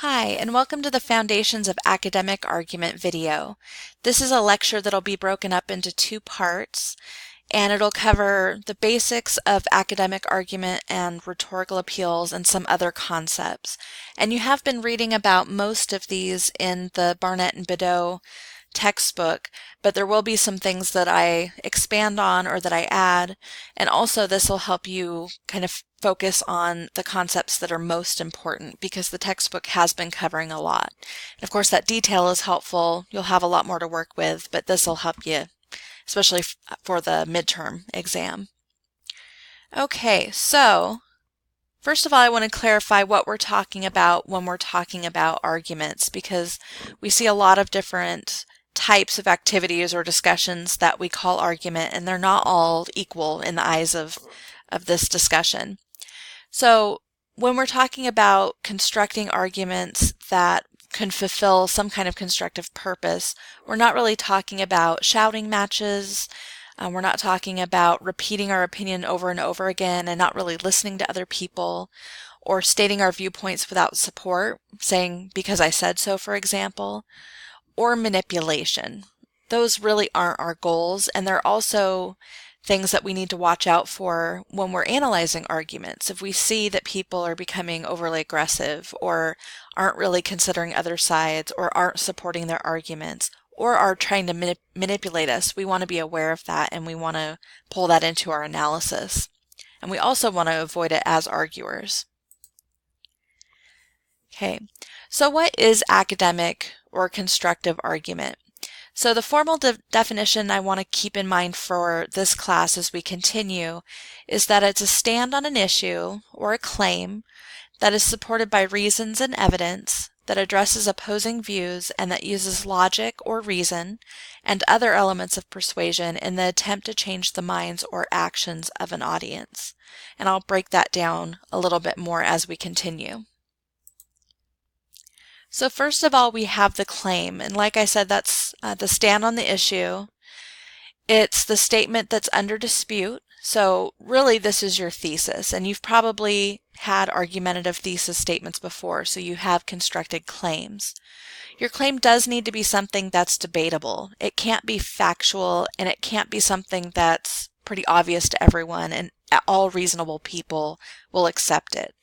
Hi, and welcome to the Foundations of Academic Argument video. This is a lecture that'll be broken up into two parts, and it'll cover the basics of academic argument and rhetorical appeals and some other concepts. And you have been reading about most of these in the Barnett and Bideau textbook, but there will be some things that I expand on or that I add, and also this will help you kind of focus on the concepts that are most important because the textbook has been covering a lot. And of course that detail is helpful. You'll have a lot more to work with, but this will help you, especially for the midterm exam. Okay, so first of all, I want to clarify what we're talking about when we're talking about arguments, because we see a lot of different types of activities or discussions that we call argument, and they're not all equal in the eyes of this discussion. So when we're talking about constructing arguments that can fulfill some kind of constructive purpose, we're not really talking about shouting matches. We're not talking about repeating our opinion over and over again and not really listening to other people, or stating our viewpoints without support, saying because I said so, for example, or manipulation. Those really aren't our goals, and they're also things that we need to watch out for when we're analyzing arguments. If we see that people are becoming overly aggressive or aren't really considering other sides or aren't supporting their arguments or are trying to manipulate us, we want to be aware of that and we want to pull that into our analysis. And we also want to avoid it as arguers. Okay, so what is academic or constructive argument? So the formal definition I want to keep in mind for this class as we continue is that it's a stand on an issue or a claim that is supported by reasons and evidence, that addresses opposing views, and that uses logic or reason and other elements of persuasion in the attempt to change the minds or actions of an audience. And I'll break that down a little bit more as we continue. So first of all, we have the claim, and like I said, that's the stand on the issue. It's the statement that's under dispute. So really this is your thesis, and you've probably had argumentative thesis statements before, so you have constructed claims. Your claim does need to be something that's debatable. It can't be factual, and it can't be something that's pretty obvious to everyone, and all reasonable people will accept it.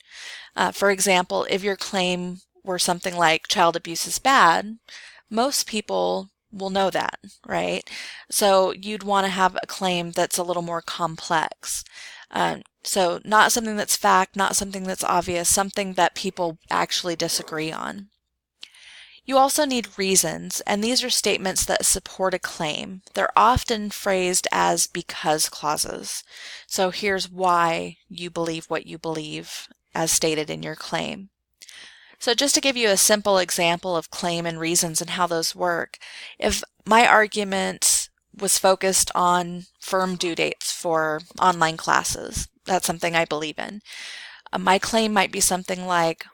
For example, if your claim were something like child abuse is bad, most people will know that, right? So you'd want to have a claim that's a little more complex. So not something that's fact, not something that's obvious, something that people actually disagree on. You also need reasons, and these are statements that support a claim. They're often phrased as because clauses. So here's why you believe what you believe, as stated in your claim. So just to give you a simple example of claim and reasons and how those work, if my argument was focused on firm due dates for online classes, that's something I believe in. My claim might be something like,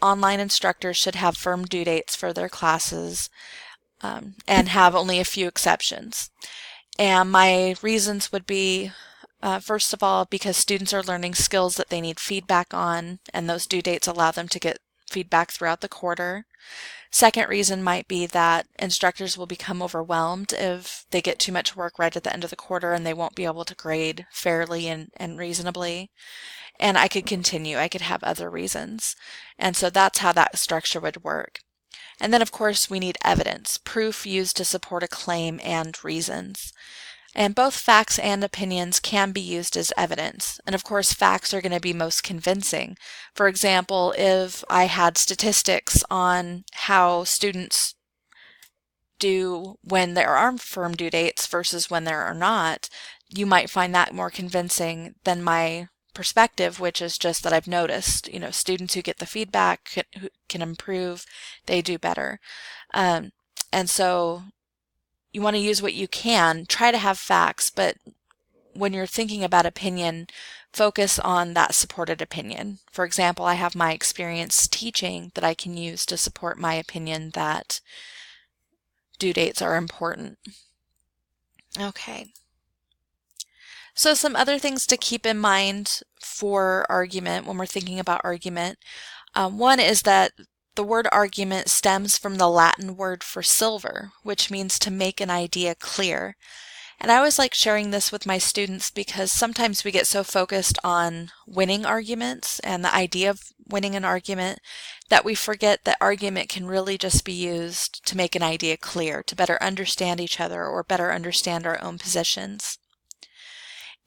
online instructors should have firm due dates for their classes and have only a few exceptions. And my reasons would be, first of all, because students are learning skills that they need feedback on, and those due dates allow them to get feedback throughout the quarter. Second reason might be that instructors will become overwhelmed if they get too much work right at the end of the quarter and they won't be able to grade fairly and reasonably. And I could continue. I could have other reasons. And so that's how that structure would work. And then of course we need evidence, proof used to support a claim and reasons. And both facts and opinions can be used as evidence. And of course, facts are going to be most convincing. For example, if I had statistics on how students do when there are firm due dates versus when there are not, you might find that more convincing than my perspective, which is just that I've noticed, students who get the feedback, who can improve, they do better. And so you want to use what you can, try to have facts, but when you're thinking about opinion, focus on that supported opinion. For example, I have my experience teaching that I can use to support my opinion that due dates are important. Okay. So some other things to keep in mind for argument when we're thinking about argument. One is that the word argument stems from the Latin word for silver, which means to make an idea clear. And I always like sharing this with my students because sometimes we get so focused on winning arguments and the idea of winning an argument that we forget that argument can really just be used to make an idea clear, to better understand each other or better understand our own positions.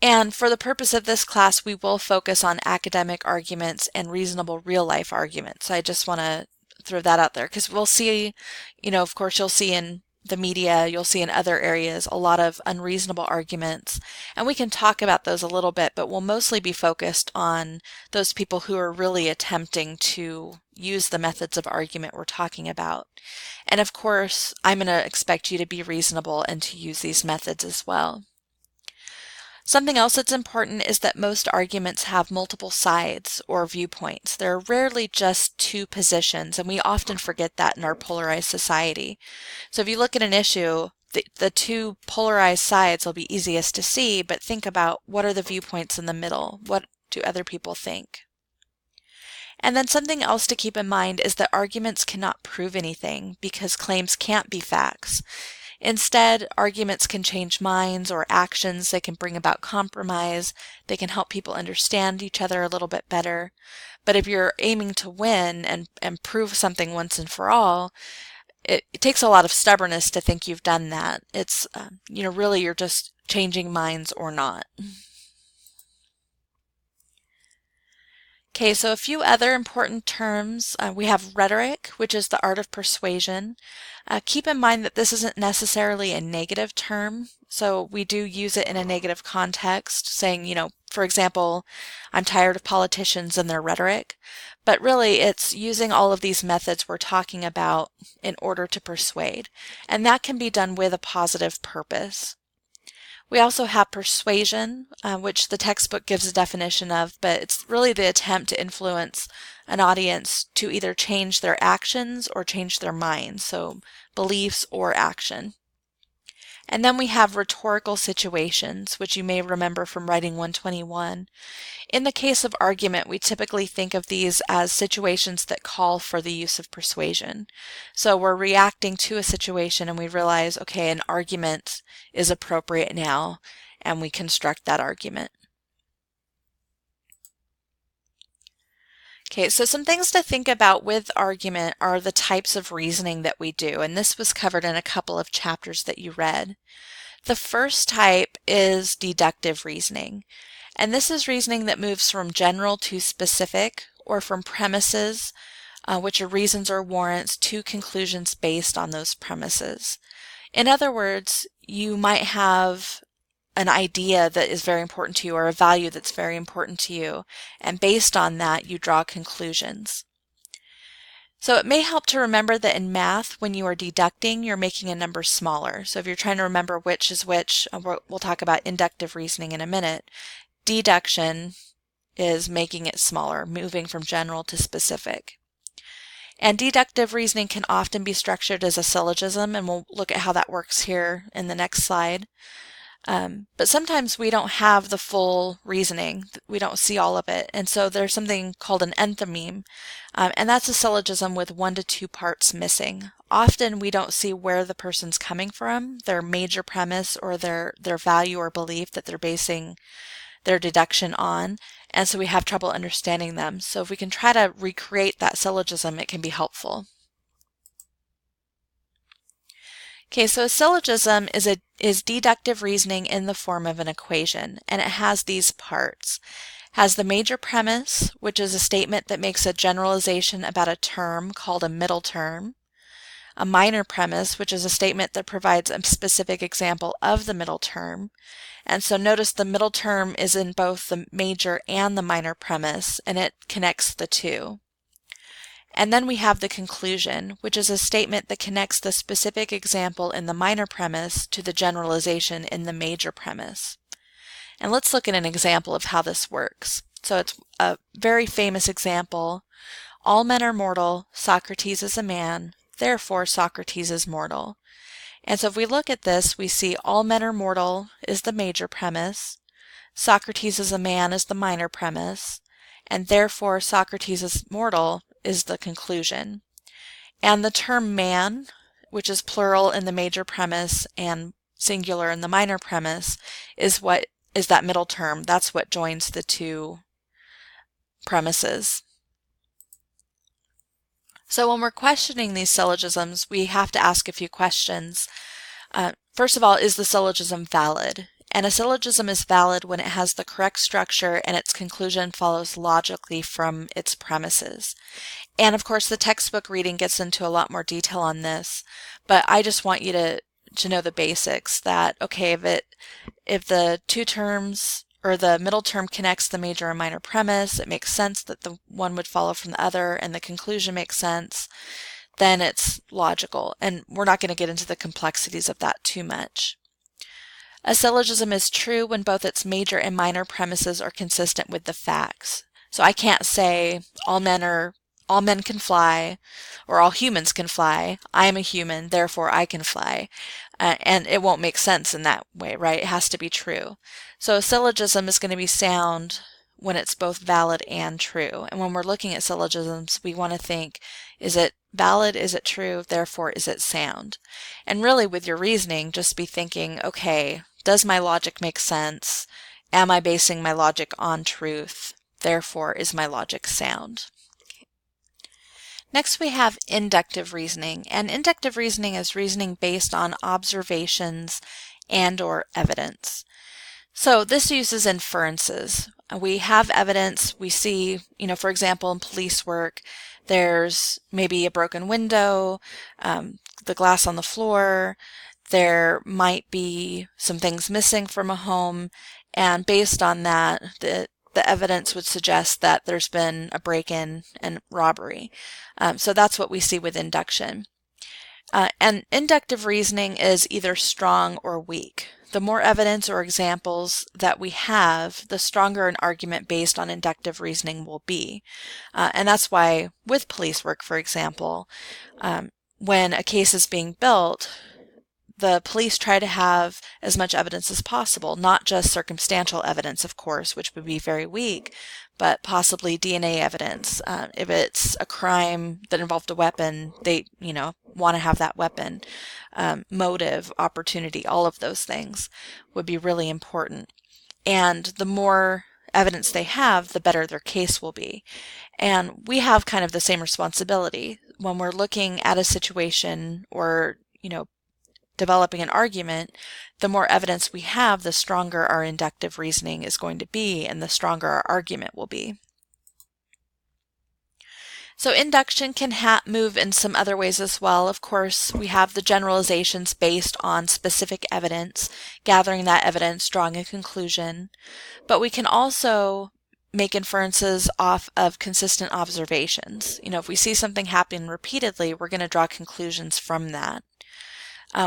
And for the purpose of this class, we will focus on academic arguments and reasonable real-life arguments. So I just want to throw that out there because we'll see, of course, you'll see in the media, you'll see in other areas a lot of unreasonable arguments, and we can talk about those a little bit, but we'll mostly be focused on those people who are really attempting to use the methods of argument we're talking about. And of course, I'm going to expect you to be reasonable and to use these methods as well. Something else that's important is that most arguments have multiple sides or viewpoints. There are rarely just two positions, and we often forget that in our polarized society. So if you look at an issue, the two polarized sides will be easiest to see, but think about what are the viewpoints in the middle? What do other people think? And then something else to keep in mind is that arguments cannot prove anything because claims can't be facts. Instead, arguments can change minds or actions. They can bring about compromise. They can help people understand each other a little bit better. But if you're aiming to win and prove something once and for all, it takes a lot of stubbornness to think you've done that. It's, really you're just changing minds or not. Okay, so a few other important terms. We have rhetoric, which is the art of persuasion. Keep in mind that this isn't necessarily a negative term, so we do use it in a negative context, saying, for example, I'm tired of politicians and their rhetoric, but really it's using all of these methods we're talking about in order to persuade, and that can be done with a positive purpose. We also have persuasion, which the textbook gives a definition of, but it's really the attempt to influence an audience to either change their actions or change their minds, so beliefs or action. And then we have rhetorical situations, which you may remember from Writing 121. In the case of argument, we typically think of these as situations that call for the use of persuasion. So we're reacting to a situation and we realize, okay, an argument is appropriate now, and we construct that argument. Okay, so some things to think about with argument are the types of reasoning that we do, and this was covered in a couple of chapters that you read. The first type is deductive reasoning, and this is reasoning that moves from general to specific, or from premises, which are reasons or warrants, to conclusions based on those premises. In other words, you might have an idea that is very important to you or a value that's very important to you, and based on that you draw conclusions. So it may help to remember that in math, when you are deducting, you're making a number smaller. So if you're trying to remember which is which, we'll talk about inductive reasoning in a minute. Deduction is making it smaller, moving from general to specific. And deductive reasoning can often be structured as a syllogism, and we'll look at how that works here in the next slide. But sometimes we don't have the full reasoning. We don't see all of it. And so there's something called an enthymeme, and that's a syllogism with 1 to 2 parts missing. Often we don't see where the person's coming from, their major premise or their value or belief that they're basing their deduction on, and so we have trouble understanding them. So if we can try to recreate that syllogism, it can be helpful. Okay, so a syllogism is deductive reasoning in the form of an equation, and it has these parts. It has the major premise, which is a statement that makes a generalization about a term called a middle term. A minor premise, which is a statement that provides a specific example of the middle term. And so notice the middle term is in both the major and the minor premise, and it connects the two. And then we have the conclusion, which is a statement that connects the specific example in the minor premise to the generalization in the major premise. And let's look at an example of how this works. So it's a very famous example. All men are mortal, Socrates is a man, therefore Socrates is mortal. And so if we look at this, we see all men are mortal is the major premise, Socrates is a man is the minor premise, and therefore Socrates is mortal is the conclusion. And the term man, which is plural in the major premise and singular in the minor premise, is that middle term. That's what joins the two premises. So when we're questioning these syllogisms, we have to ask a few questions. First of all, is the syllogism valid? And a syllogism is valid when it has the correct structure and its conclusion follows logically from its premises. And of course, the textbook reading gets into a lot more detail on this, but I just want you to know the basics that, okay, if the two terms or the middle term connects the major and minor premise, it makes sense that the one would follow from the other and the conclusion makes sense, then it's logical. And we're not going to get into the complexities of that too much. A syllogism is true when both its major and minor premises are consistent with the facts. So I can't say all men can fly, or all humans can fly. I am a human, therefore I can fly. And it won't make sense in that way, right? It has to be true. So a syllogism is going to be sound when it's both valid and true. And when we're looking at syllogisms, we want to think, is it valid? Is it true? Therefore, is it sound? And really with your reasoning, just be thinking, okay, does my logic make sense? Am I basing my logic on truth? Therefore, is my logic sound? Okay. Next, we have inductive reasoning. And inductive reasoning is reasoning based on observations and/or evidence. So this uses inferences. We have evidence, we see, for example, in police work, there's maybe a broken window, the glass on the floor, there might be some things missing from a home, and based on that, the evidence would suggest that there's been a break-in and robbery. So that's what we see with induction. And inductive reasoning is either strong or weak. The more evidence or examples that we have, the stronger an argument based on inductive reasoning will be. And that's why with police work, for example, when a case is being built, the police try to have as much evidence as possible, not just circumstantial evidence, of course, which would be very weak, but possibly DNA evidence. If it's a crime that involved a weapon, they, want to have that weapon. Motive, opportunity, all of those things would be really important. And the more evidence they have, the better their case will be. And we have kind of the same responsibility when we're looking at a situation or, developing an argument. The more evidence we have, the stronger our inductive reasoning is going to be and the stronger our argument will be. So induction can move in some other ways as well. Of course, we have the generalizations based on specific evidence, gathering that evidence, drawing a conclusion. But we can also make inferences off of consistent observations. If we see something happen repeatedly, we're going to draw conclusions from that.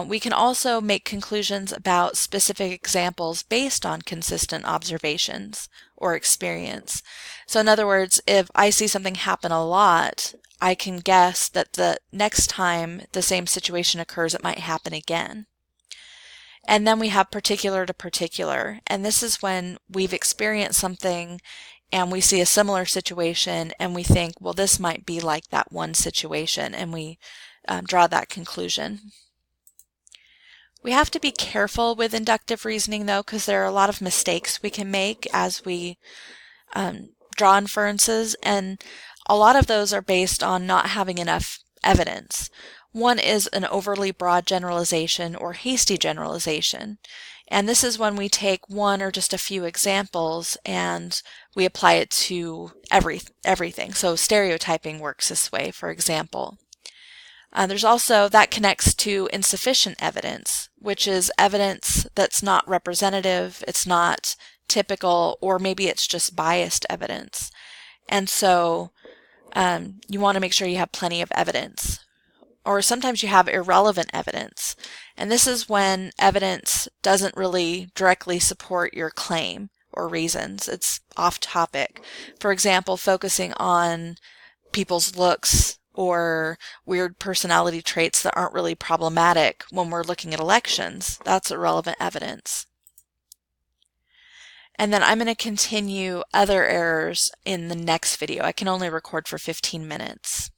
We can also make conclusions about specific examples based on consistent observations or experience. So in other words, if I see something happen a lot, I can guess that the next time the same situation occurs, it might happen again. And then we have particular to particular, and this is when we've experienced something and we see a similar situation and we think, well, this might be like that one situation, and we draw that conclusion. We have to be careful with inductive reasoning, though, because there are a lot of mistakes we can make as we draw inferences, and a lot of those are based on not having enough evidence. One is an overly broad generalization or hasty generalization, and this is when we take one or just a few examples and we apply it to everything. So stereotyping works this way, for example. There's also, that connects to insufficient evidence, which is evidence that's not representative, it's not typical, or maybe it's just biased evidence. And so you want to make sure you have plenty of evidence. Or sometimes you have irrelevant evidence. And this is when evidence doesn't really directly support your claim or reasons. It's off topic. For example, focusing on people's looks or weird personality traits that aren't really problematic when we're looking at elections. That's irrelevant evidence. And then I'm going to continue other errors in the next video. I can only record for 15 minutes.